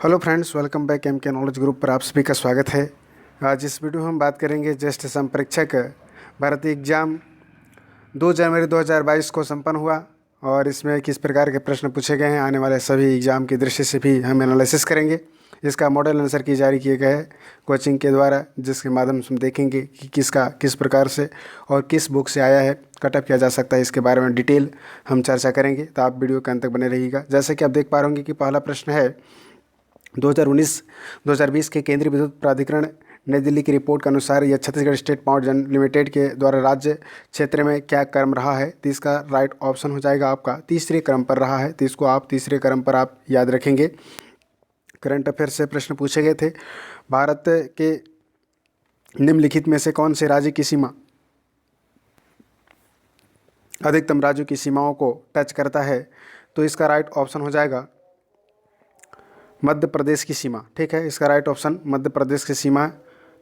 Hello friends, welcome back M K knowledge group पर आप सभी का स्वागत है। आज इस वीडियो में हम बात करेंगे ज्येष्ठ संपरीक्षक भर्ती एग्जाम 2 जनवरी 2022 को संपन्न हुआ और इसमें किस प्रकार के प्रश्न पूछे गए हैं, आने वाले सभी एग्जाम की दृष्टि से भी हम एनालिसिस करेंगे। इसका मॉडल आंसर की जारी किए गए हैं कोचिंग के द्वारा, जिसके माध्यम से हम देखेंगे कि किसका किस प्रकार से और किस बुक से आया है, कटअप किया जा सकता है। इसके बारे में डिटेल हम चर्चा करेंगे, तो आप वीडियो के अंत तक बने रहिएगा। जैसे कि आप देख पा रहे होंगे कि पहला प्रश्न है 2019-2020 के केंद्रीय विद्युत प्राधिकरण नई दिल्ली की रिपोर्ट के अनुसार यह Chhattisgarh state power generation limited के द्वारा राज्य क्षेत्र में क्या क्रम रहा है। तो इसका राइट ऑप्शन हो जाएगा आपका तीसरे क्रम पर रहा है, तो इसको आप तीसरे क्रम पर आप याद रखेंगे। करंट अफेयर से प्रश्न पूछे गए थे, भारत के निम्नलिखित में से कौन से राज्य की सीमा अधिकतम राज्यों की सीमाओं को टच करता है। तो इसका राइट ऑप्शन हो जाएगा मध्य प्रदेश की सीमा। ठीक है, इसका राइट ऑप्शन मध्य प्रदेश की सीमा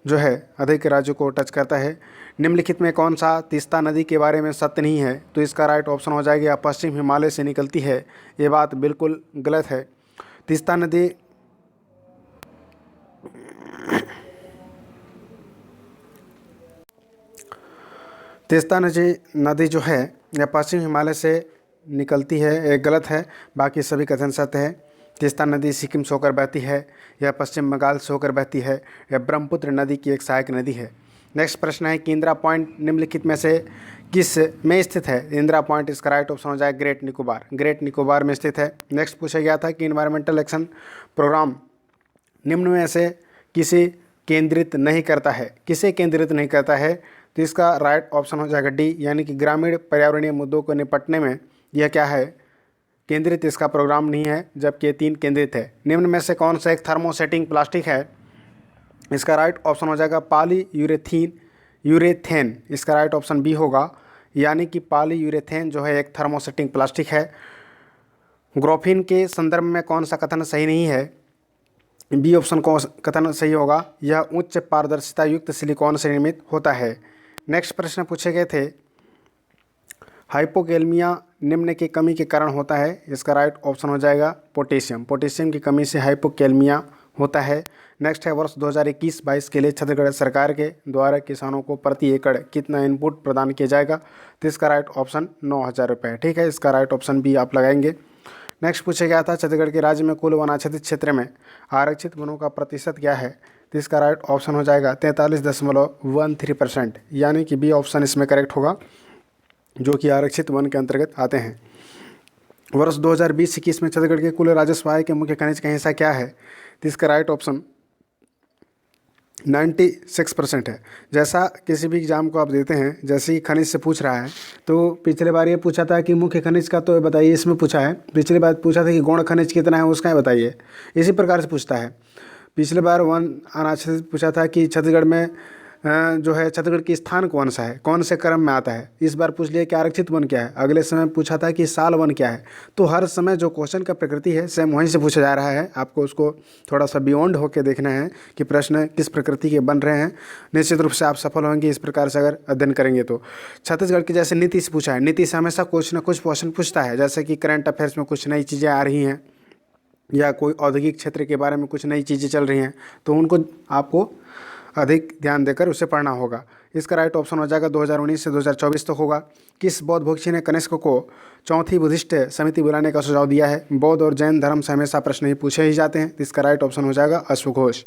जो है अधिक राज्यों को टच करता है। निम्नलिखित में कौन सा तीस्ता नदी के बारे में सत्य नहीं है। तो इसका राइट ऑप्शन हो जाएगा पश्चिम हिमालय से निकलती है। ये बात बिल्कुल गलत है। तीस्ता नदी नदी जो है यह पश्चिम हिमालय से निकलती है, ये गलत है। बाकी सभी कथन सत्य है। तीस्ता नदी सिक्किम से होकर बहती है, यह पश्चिम बंगाल से होकर बहती है, यह ब्रह्मपुत्र नदी की एक सहायक नदी है। नेक्स्ट प्रश्न है कि इंदिरा पॉइंट निम्नलिखित में से किस में स्थित है। इंदिरा पॉइंट इसका राइट ऑप्शन हो जाएगा ग्रेट निकोबार। ग्रेट निकोबार में स्थित है। नेक्स्ट पूछा गया था कि इन्वायरमेंटल एक्शन प्रोग्राम निम्न में से किसे केंद्रित नहीं करता है। किसे केंद्रित नहीं करता है, तो इसका राइट ऑप्शन हो जाएगा डी, यानी कि ग्रामीण पर्यावरणीय मुद्दों को निपटने में यह क्या है, केंद्रित इसका प्रोग्राम नहीं है, जबकि 3 केंद्रित है। निम्न में से कौन सा एक थर्मोसेटिंग प्लास्टिक है। इसका राइट ऑप्शन हो जाएगा पॉली यूरेथेन। इसका राइट ऑप्शन बी होगा, यानी कि पॉली यूरेथेन जो है एक थर्मोसेटिंग प्लास्टिक है। ग्राफीन के संदर्भ में कौन सा कथन सही नहीं है। बी ऑप्शन को कथन सही होगा, यह उच्च पारदर्शिता युक्त सिलिकॉन से निर्मित होता है। नेक्स्ट प्रश्न पूछे गए थे, हाइपोकैलमिया निम्न की कमी के कारण होता है। इसका राइट ऑप्शन हो जाएगा पोटेशियम। पोटेशियम की कमी से हाइपोकैलमिया होता है। नेक्स्ट है वर्ष 2021-22 के लिए छत्तीसगढ़ सरकार के द्वारा किसानों को प्रति एकड़ कितना इनपुट प्रदान किया जाएगा। तो इसका राइट ऑप्शन 9,000 रुपये। ठीक है, इसका राइट ऑप्शन भी आप लगाएंगे। नेक्स्ट पूछा गया था छत्तीसगढ़ के राज्य में कुल वनाच्छादित क्षेत्र में आरक्षित वनों का प्रतिशत क्या है। तो इसका राइट ऑप्शन हो जाएगा 43.13%, यानी कि बी ऑप्शन इसमें करेक्ट होगा, जो कि आरक्षित वन के अंतर्गत आते हैं। वर्ष 2020-21 में छत्तीसगढ़ के कुल राजस्व आय के मुख्य खनिज का हिस्सा क्या है। तो इसका राइट ऑप्शन 96% है। जैसा किसी भी एग्जाम को आप देते हैं, जैसे ही खनिज से पूछ रहा है, तो पिछले बार ये पूछा था कि मुख्य खनिज का तो बताइए, इसमें पूछा है। पिछली बार पूछा था कि गौण खनिज कितना है, उसका बताइए। इसी प्रकार से पूछता है। पिछले बार वन अनाच्छादित पूछा था कि छत्तीसगढ़ में जो है छत्तीसगढ़ की स्थान कौन सा है, कौन से क्रम में आता है। इस बार पूछ लिया कि आरक्षित वन क्या है। अगले समय पूछा था कि साल वन क्या है। तो हर समय जो क्वेश्चन का प्रकृति है सेम वहीं से पूछा जा रहा है। आपको उसको थोड़ा सा बियॉन्ड होकर देखना है कि प्रश्न किस प्रकृति के बन रहे हैं। निश्चित रूप से आप सफल होंगे इस प्रकार से अगर अध्ययन करेंगे तो। छत्तीसगढ़ की जैसे नीति से पूछा है, नीति से हमेशा कुछ न कुछ क्वेश्चन पूछता है, जैसे कि करंट अफेयर्स में कुछ नई चीज़ें आ रही हैं या कोई औद्योगिक क्षेत्र के बारे में कुछ नई चीज़ें चल रही हैं, तो उनको आपको अधिक ध्यान देकर उसे पढ़ना होगा। इसका राइट ऑप्शन हो जाएगा 2019 से 2024 तक होगा। किस बौद्ध भिक्षु ने कनिष्क को चौथी बुद्धिस्ट समिति बुलाने का सुझाव दिया है। बौद्ध और जैन धर्म से हमेशा प्रश्न ही पूछे ही जाते हैं। इसका राइट ऑप्शन हो जाएगा अश्वघोष।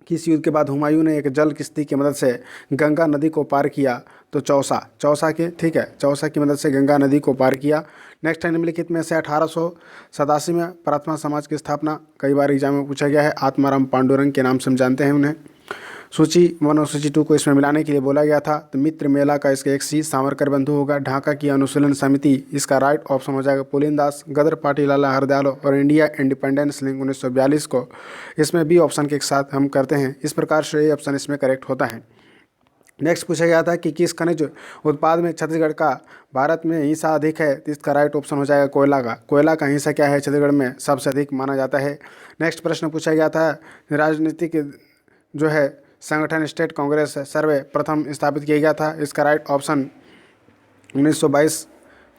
किस युद्ध के बाद हुमायूं ने एक जल किश्ती की मदद से गंगा नदी को पार किया। तो चौसा के, ठीक है, चौसा की मदद से गंगा नदी को पार किया। नेक्स्ट है निम्नलिखित में से 1887 में प्रार्थना समाज की स्थापना कई बार एग्जाम में पूछा गया है। आत्माराम पांडुरंग के नाम से हम जानते हैं उन्हें। सूची 1 और सूची 2 को इसमें मिलाने के लिए बोला गया था। तो मित्र मेला का इसका एक सी सावरकर बंधु होगा। ढाका की अनुशीलन समिति, इसका राइट ऑप्शन हो जाएगा पुलिनदास। गदर पार्टी लाला हरदयाल और इंडिया इंडिपेंडेंस लिंक 1942 को इसमें बी ऑप्शन के साथ हम करते हैं। इस प्रकार से ये ऑप्शन इसमें करेक्ट होता है। नेक्स्ट पूछा गया था कि किस खनिज उत्पाद में छत्तीसगढ़ का भारत में हिस्सा अधिक है। तो इसका राइट ऑप्शन हो जाएगा कोयला का। कोयला का हिस्सा क्या है छत्तीसगढ़ में, सबसे अधिक माना जाता है। नेक्स्ट प्रश्न पूछा गया था राजनीतिक जो है संगठन स्टेट कांग्रेस सर्वे प्रथम स्थापित किया गया था। इसका राइट ऑप्शन 1922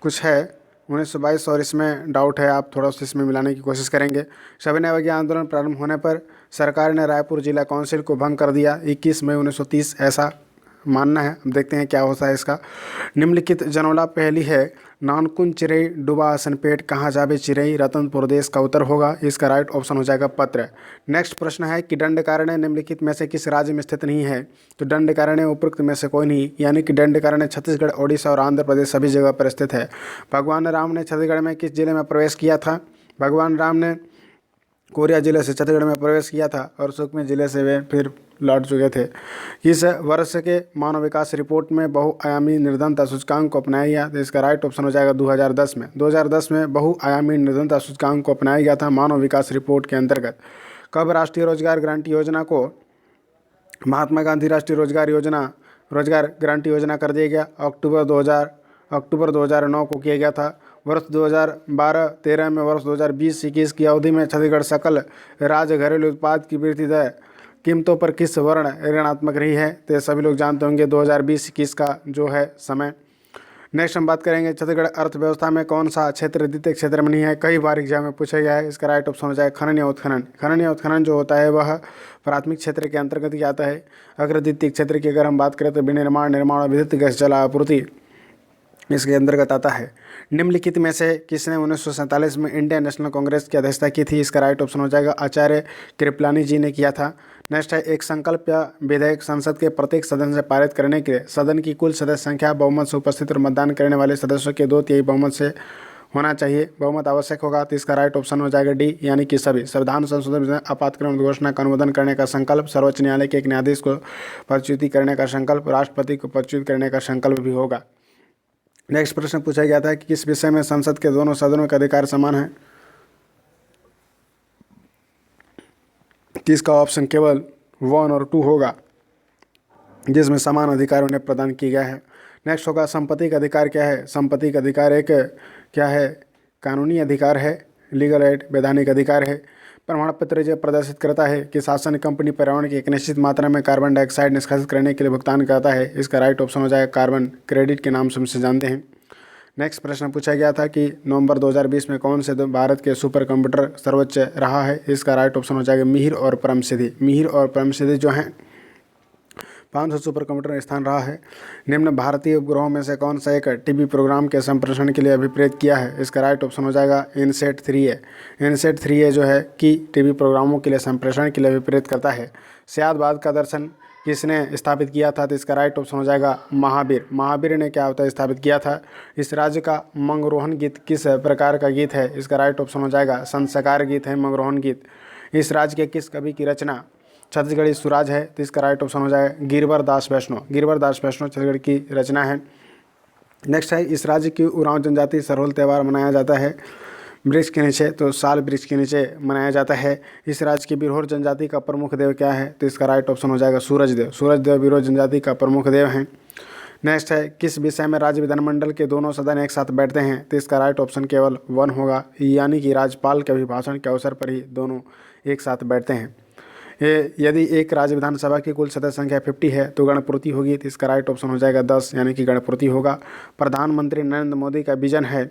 कुछ है, 1922 और इसमें डाउट है, आप थोड़ा सा इसमें मिलाने की कोशिश करेंगे। सविनय अवज्ञा आंदोलन प्रारंभ होने पर सरकार ने रायपुर जिला काउंसिल को भंग कर दिया 21 मई 1930, ऐसा मानना है। अब देखते हैं क्या होता है इसका। निम्नलिखित जनौला पहली है, नानकुन चिरई डुबा असनपेट कहाँ जाबे चिरई रतनपुर देश का उत्तर होगा, इसका राइट ऑप्शन हो जाएगा पत्र। नेक्स्ट प्रश्न है कि दंडकारण्य निम्नलिखित में से किस राज्य में स्थित नहीं है, तो दंडकारण्य उपरोक्त में से कोई नहीं, यानी कि दंडकारण्य छत्तीसगढ़, ओडिशा और आंध्र प्रदेश सभी जगह पर स्थित है। भगवान राम ने छत्तीसगढ़ में किस जिले में प्रवेश किया था, भगवान राम ने कोरिया जिले से छत्तीसगढ़ में प्रवेश किया था और सुकमा जिले से वे फिर लौट चुके थे। इस वर्ष के मानव विकास रिपोर्ट में बहुआयामी निर्धनता सूचकांक को अपनाया गया, तो इसका राइट ऑप्शन हो जाएगा 2010 में। 2010 में बहुआयामी निर्धनता सूचकांक को अपनाया गया था मानव विकास रिपोर्ट के अंतर्गत। कब राष्ट्रीय रोजगार गारंटी योजना को महात्मा गांधी राष्ट्रीय रोजगार गारंटी योजना कर दिया गया, अक्टूबर 2009 को किया गया था। वर्ष 2012-13 में वर्ष 2020-21 की अवधि में छत्तीसगढ़ सकल राज्य घरेलू उत्पाद की वृद्धि दर कीमतों पर किस वर्ण ऋणात्मक रही है, तो सभी लोग जानते होंगे 2020-21 का जो है समय। नेक्स्ट हम बात करेंगे छत्तीसगढ़ अर्थव्यवस्था में कौन सा क्षेत्र द्वितीय क्षेत्र में नहीं है, कई बार एग्जाम में पूछा गया है। इसका राइट ऑप्शन हो जाएगा खनन या उत्खनन। खनन या उत्खनन जो होता है वह प्राथमिक क्षेत्र के अंतर्गत ही आता है। अगर द्वितीय क्षेत्र की अगर हम बात करें तो विनिर्माण, निर्माण और विद्युत गैस जल आपूर्ति इसके अंतर्गत आता है। निम्नलिखित में से किसने 1947 में इंडियन नेशनल कांग्रेस की अध्यक्षता की थी, इसका राइट ऑप्शन हो जाएगा आचार्य कृपलानी जी ने किया था। नेक्स्ट है, एक संकल्प या विधेयक संसद के प्रत्येक सदन से पारित करने के लिए सदन की कुल सदस्य संख्या बहुमत से उपस्थित और मतदान करने वाले सदस्यों के 2/3 बहुमत से होना चाहिए। बहुमत आवश्यक होगा, तो इसका राइट ऑप्शन हो जाएगा डी, यानी कि सभी। संविधान संशोधन आपातकालीन घोषणा का अनुमोदन करने का संकल्प, सर्वोच्च न्यायालय के एक न्यायाधीश को प्रच्युति करने का संकल्प, राष्ट्रपति को प्रच्युत करने का संकल्प भी होगा। नेक्स्ट प्रश्न पूछा गया था कि किस विषय में संसद के दोनों सदनों का अधिकार समान है, किसका ऑप्शन केवल 1 और 2 होगा, जिसमें समान अधिकार उन्हें प्रदान किया गया है। नेक्स्ट होगा संपत्ति का अधिकार क्या है। संपत्ति का अधिकार एक क्या है, कानूनी अधिकार है, लीगल राइट, वैधानिक अधिकार है। प्रमाण पत्र जो प्रदर्शित करता है कि शासन कंपनी पर्यावरण की एक निश्चित मात्रा में कार्बन डाइऑक्साइड निष्कासित करने के लिए भुगतान करता है, इसका राइट ऑप्शन हो जाएगा कार्बन क्रेडिट के नाम से हम इसे जानते हैं। नेक्स्ट प्रश्न पूछा गया था कि नवंबर 2020 में कौन से भारत के सुपर कंप्यूटर सर्वोच्च रहा है, इसका राइट ऑप्शन हो जाएगा मिहिर और परमसिद्धि। मिहिर और परमसिद्धि जो हैं 500 सुपर कंप्यूटर स्थान रहा है। निम्न भारतीय उपग्रहों में से कौन सा एक टीवी प्रोग्राम के संप्रेषण के लिए अभिप्रेत किया है, इसका राइट ऑप्शन हो जाएगा इनसेट 3A। इनसेट 3A जो है कि टीवी प्रोग्रामों के लिए संप्रेषण के लिए अभिप्रेत करता है। सियादबाद का दर्शन किसने स्थापित किया था, तो इसका राइट ऑप्शन हो जाएगा महावीर। महावीर ने क्या होता है स्थापित किया था। इस राज्य का मंगरोहन गीत किस प्रकार का गीत है, इसका राइट ऑप्शन हो जाएगा संस्कार गीत है मंगरोहन गीत। इस राज्य के किस कवि की रचना छत्तीसगढ़ी सुराज है, तो इसका राइट ऑप्शन हो जाएगा गिरवर दास वैष्णव। गिरवर दास वैष्णव छत्तीसगढ़ की रचना है। नेक्स्ट है, इस राज्य की उरांव जनजाति सरहुल त्यौहार मनाया जाता है वृक्ष के नीचे, तो साल वृक्ष के नीचे मनाया जाता है। इस राज्य की बिरहोर जनजाति का प्रमुख देव क्या है, तो इसका राइट ऑप्शन हो जाएगा सूरज देव। सूरज देव बिरहोर जनजाति का प्रमुख देव हैं। नेक्स्ट है, किस विषय में राज्य विधानमंडल के दोनों सदन एक साथ बैठते हैं, तो इसका राइट ऑप्शन केवल 1 होगा, यानी कि राज्यपाल के अभिभाषण के अवसर पर ही दोनों एक साथ बैठते हैं। यदि एक राज्य विधानसभा की कुल सदस्य संख्या 50 है तो गणपूर्ति होगी, तो इसका राइट ऑप्शन हो जाएगा 10, यानी कि गणपूर्ति होगा। प्रधानमंत्री नरेंद्र मोदी का विजन है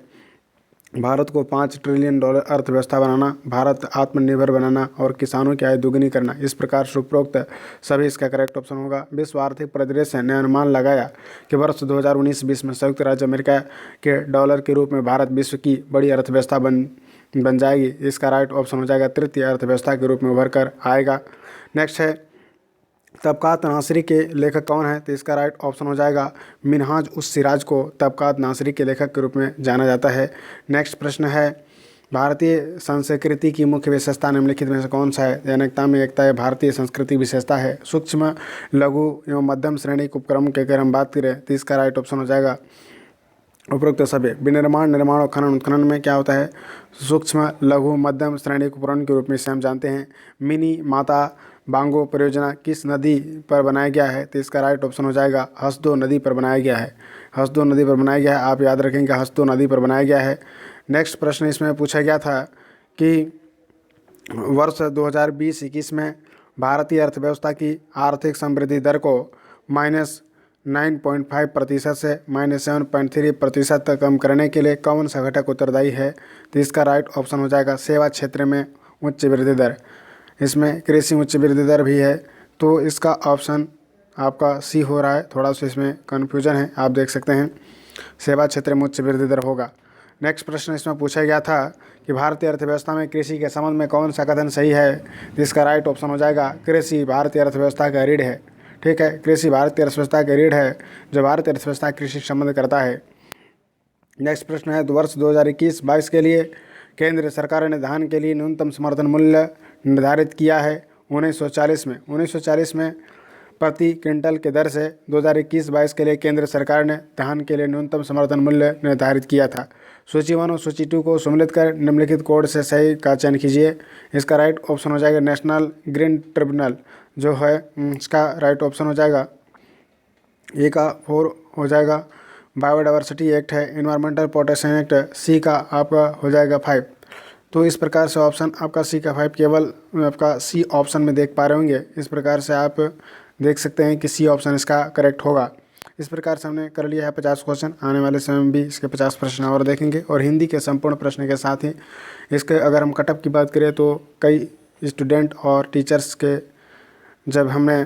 भारत को $5 ट्रिलियन अर्थव्यवस्था बनाना, भारत आत्मनिर्भर बनाना और किसानों की आय दोगुनी करना। इस प्रकार से उपरोक्त सभी इसका करेक्ट ऑप्शन होगा। विश्व आर्थिक परिदृश्य ने अनुमान लगाया कि वर्ष 2019-20 में संयुक्त राज्य अमेरिका के डॉलर के रूप में भारत विश्व की बड़ी अर्थव्यवस्था बन जाएगी। इसका राइट ऑप्शन हो जाएगा तृतीय अर्थव्यवस्था के रूप में उभर कर आएगा। नेक्स्ट है, तबकात नासरी के लेखक कौन है, तो इसका राइट ऑप्शन हो जाएगा मिनहाज उस सिराज को तबकात नासरी के लेखक के रूप में जाना जाता है। नेक्स्ट प्रश्न है, भारतीय संस्कृति की मुख्य विशेषता निम्नलिखित में से कौन सा है। अनेकता में एकता है भारतीय संस्कृति विशेषता है। सूक्ष्म, लघु एवं मध्यम श्रेणी के उपक्रम की अगर हम बात करें तो इसका राइट ऑप्शन हो जाएगा उपरोक्त सभी। विनिर्माण, निर्माण और खनन उत्खनन में क्या होता है, सूक्ष्म, लघु, मध्यम श्रेणी उपकरण के रूप में इसे हम जानते हैं। मिनी माता बांगो परियोजना किस नदी पर बनाया गया है, तो इसका राइट ऑप्शन हो जाएगा हसदो नदी पर बनाया गया है। हसदो नदी पर बनाया गया है, आप याद रखेंगे हसदो नदी पर बनाया गया है। नेक्स्ट प्रश्न इसमें पूछा गया था कि वर्ष 2020-21 में भारतीय अर्थव्यवस्था की आर्थिक समृद्धि दर को 9.5% से -7.3% तक कम करने के लिए कौन सा घटक उत्तरदायी है? तो इसका राइट ऑप्शन हो जाएगा सेवा क्षेत्र में उच्च वृद्धि दर। इसमें कृषि उच्च वृद्धि दर भी है, तो इसका ऑप्शन आपका सी हो रहा है। थोड़ा सा इसमें कन्फ्यूजन है, आप देख सकते हैं, सेवा क्षेत्र में उच्च वृद्धि दर होगा। नेक्स्ट प्रश्न इसमें पूछा गया था कि भारतीय अर्थव्यवस्था में कृषि के संबंध में कौन सा कथन सही है? तो इसका राइट ऑप्शन हो जाएगा कृषि भारतीय अर्थव्यवस्था का रीढ़ है। ठीक है, कृषि भारतीय अर्थव्यवस्था की रीढ़ है, जो भारतीय अर्थव्यवस्था कृषि संबंध करता है। नेक्स्ट प्रश्न है, वर्ष 2021-22 के लिए केंद्र सरकार ने धान के लिए न्यूनतम समर्थन मूल्य निर्धारित किया है 1940 में प्रति क्विंटल के दर से 2021-22 के लिए केंद्र सरकार ने धान के लिए न्यूनतम समर्थन मूल्य निर्धारित किया था। सूची 1 और सूची 2 को सम्मिलित कर निम्नलिखित कोड से सही का चयन कीजिए। इसका राइट ऑप्शन हो जाएगा नेशनल ग्रीन ट्रिब्यूनल, जो है इसका राइट ऑप्शन हो जाएगा ए का 4 हो जाएगा। बायोडाइवर्सिटी एक्ट है, इन्वायरमेंटल प्रोटेक्शन एक्ट, सी का आपका हो जाएगा 5। तो इस प्रकार से ऑप्शन आपका सी का 5 केवल आपका सी ऑप्शन में देख पा रहे होंगे। इस प्रकार से आप देख सकते हैं कि सी ऑप्शन इसका करेक्ट होगा। इस प्रकार से हमने कर लिया है 50 क्वेश्चन। आने वाले समय में भी इसके 50 प्रश्न और देखेंगे, और हिंदी के संपूर्ण प्रश्न के साथ ही इसके अगर हम कटअप की बात करें तो कई स्टूडेंट और टीचर्स के जब हमने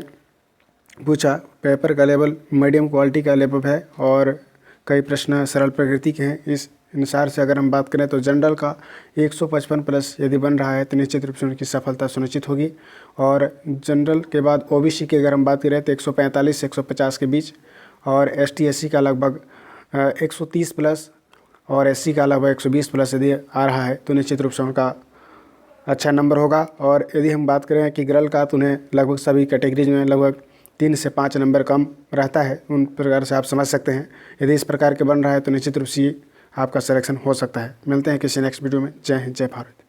पूछा, पेपर का लेवल मीडियम क्वालिटी का लेवल है और कई प्रश्न सरल प्रकृति के हैं। इस अनुसार से अगर हम बात करें तो जनरल का 155 प्लस यदि बन रहा है तो निश्चित रूप से उनकी सफलता सुनिश्चित होगी। और जनरल के बाद ओबीसी की अगर हम बात करें तो 145 से 150 के बीच, और एसटी एससी का लगभग 130 प्लस और एससी का लगभग 120 प्लस यदि आ रहा है तो निश्चित रूप से उनका अच्छा नंबर होगा। और यदि हम बात करें कि गर्ल का, तो उन्हें लगभग सभी कैटेगरीज में लगभग 3 से 5 नंबर कम रहता है। उन प्रकार से आप समझ सकते हैं, यदि इस प्रकार के बन रहा है तो निश्चित रूप से आपका सिलेक्शन हो सकता है। मिलते हैं किसी नेक्स्ट वीडियो में। जय हिंद, जय भारत।